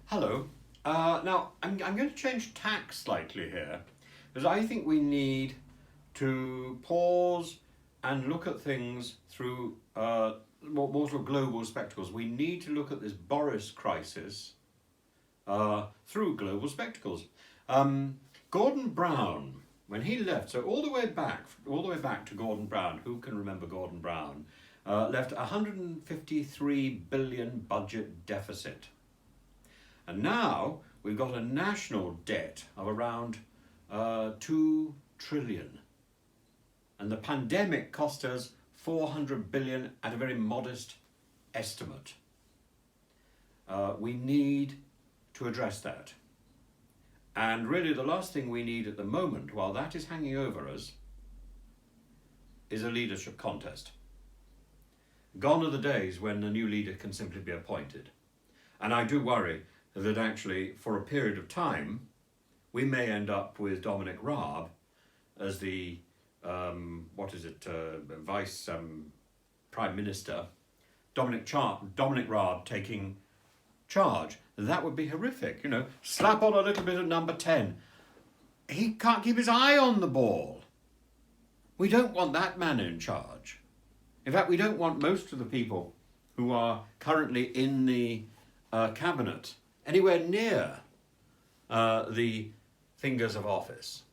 Hello. Now, I'm going to change tack slightly here, because I think we need to pause and look at things through more sort of global spectacles. We need to look at this Boris crisis through global spectacles. Gordon Brown, when he left, so all the way back to Gordon Brown. Who can remember Gordon Brown? Left 153 billion budget deficit. And now we've got a national debt of around 2 trillion. And the pandemic cost us 400 billion at a very modest estimate. We need to address that. And really the last thing we need at the moment, while that is hanging over us, is a leadership contest. Gone are the days when a new leader can simply be appointed. And I do worry that actually, for a period of time, we may end up with Dominic Raab as the, Vice Prime Minister, Dominic Raab taking charge. That would be horrific, slap on a little bit of number 10. He can't keep his eye on the ball. We don't want that man in charge. In fact, we don't want most of the people who are currently in the cabinet anywhere near the fingers of office.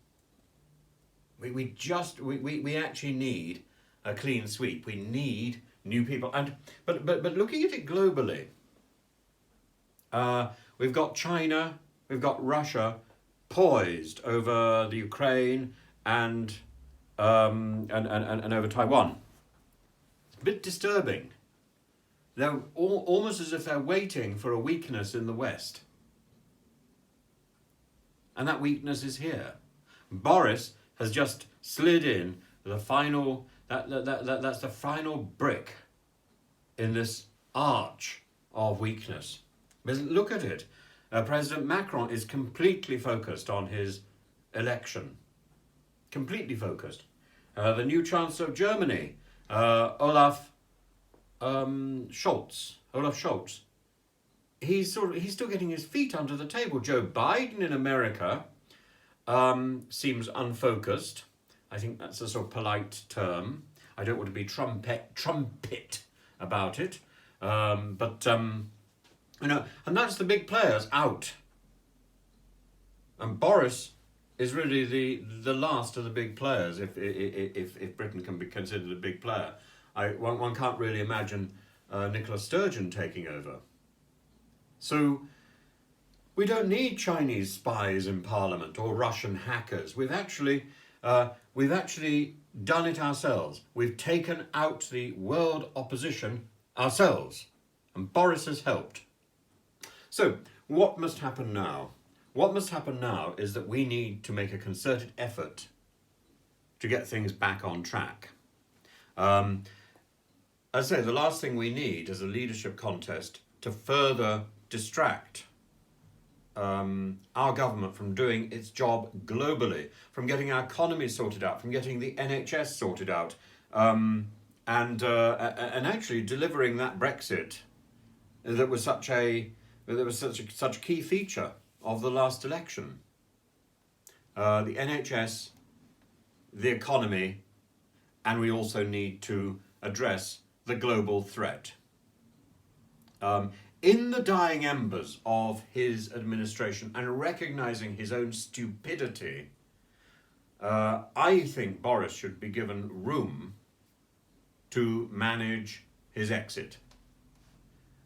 We actually need a clean sweep. We need new people. But looking at it globally, we've got China, we've got Russia poised over the Ukraine and over Taiwan. It's a bit disturbing. They're almost as if they're waiting for a weakness in the West. And that weakness is here. Boris has just slid in the final, that's the final brick in this arch of weakness. But look at it. President Macron is completely focused on his election. Completely focused. The new Chancellor of Germany, Olaf Scholz, he's still getting his feet under the table. Joe Biden in America seems unfocused. I think that's a sort of polite term. I don't want to be trumpet about it, and that's the big players out. And Boris is really the last of the big players, if Britain can be considered a big player. One can't really imagine Nicola Sturgeon taking over. So we don't need Chinese spies in Parliament or Russian hackers. We've actually done it ourselves. We've taken out the world opposition ourselves, and Boris has helped. So what must happen now? What must happen now is that we need to make a concerted effort to get things back on track. As I say, the last thing we need is a leadership contest to further distract our government from doing its job globally, from getting our economy sorted out, from getting the NHS sorted out, and actually delivering that Brexit that was such a key feature of the last election. The NHS, the economy, and we also need to address the global threat. In the dying embers of his administration and recognising his own stupidity, I think Boris should be given room to manage his exit.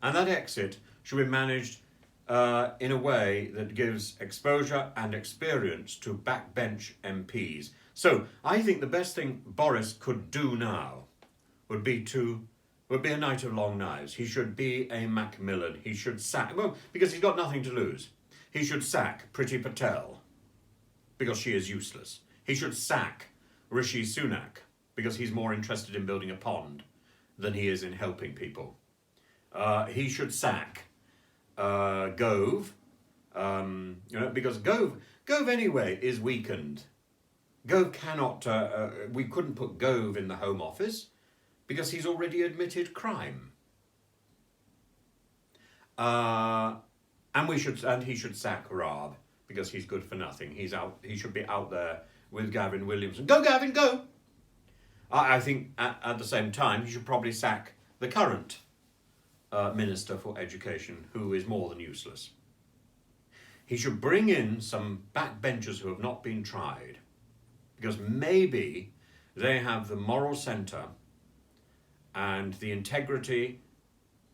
And that exit should be managed in a way that gives exposure and experience to backbench MPs. So I think the best thing Boris could do now would be a night of long knives. He should be a Macmillan. He should sack, because he's got nothing to lose. He should sack Priti Patel, because she is useless. He should sack Rishi Sunak, because he's more interested in building a pond than he is in helping people. He should sack Gove, because Gove anyway is weakened. Gove cannot, we couldn't put Gove in the Home Office because he's already admitted crime. And he should sack Raab because he's good for nothing. He should be out there with Gavin Williamson. Go, Gavin, go! I think at the same time he should probably sack the current Minister for Education, who is more than useless. He should bring in some backbenchers who have not been tried, because maybe they have the moral centre and the integrity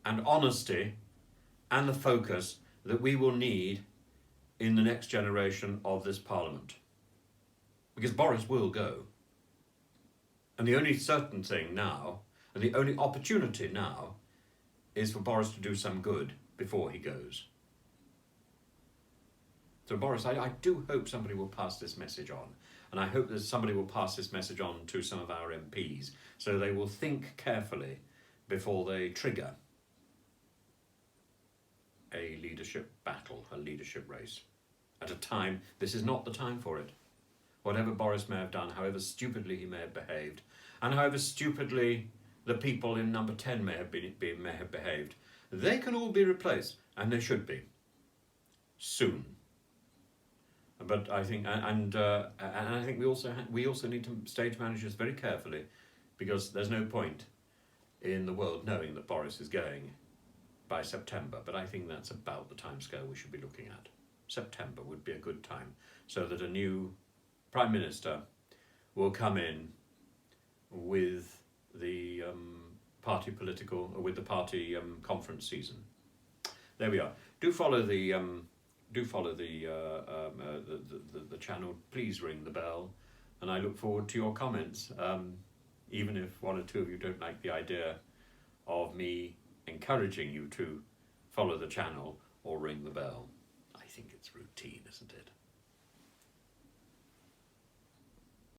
and honesty and the focus that we will need in the next generation of this Parliament. Because Boris will go. And the only certain thing now, and the only opportunity now, is for Boris to do some good before he goes. So Boris, I do hope somebody will pass this message on. And I hope that somebody will pass this message on to some of our MPs so they will think carefully before they trigger a leadership battle, a leadership race. At a time, this is not the time for it. Whatever Boris may have done, however stupidly he may have behaved, and however stupidly the people in number 10 may have behaved, they can all be replaced, and they should be soon. But I think, and I think we also need to stage manage this very carefully, because there's no point in the world knowing that Boris is going by September. But I think that's about the timescale we should be looking at. September would be a good time, so that a new Prime Minister will come in with the party conference season. There we are. Do follow the channel. Please ring the bell, and I look forward to your comments. Even if one or two of you don't like the idea of me encouraging you to follow the channel or ring the bell. I think it's routine, isn't it?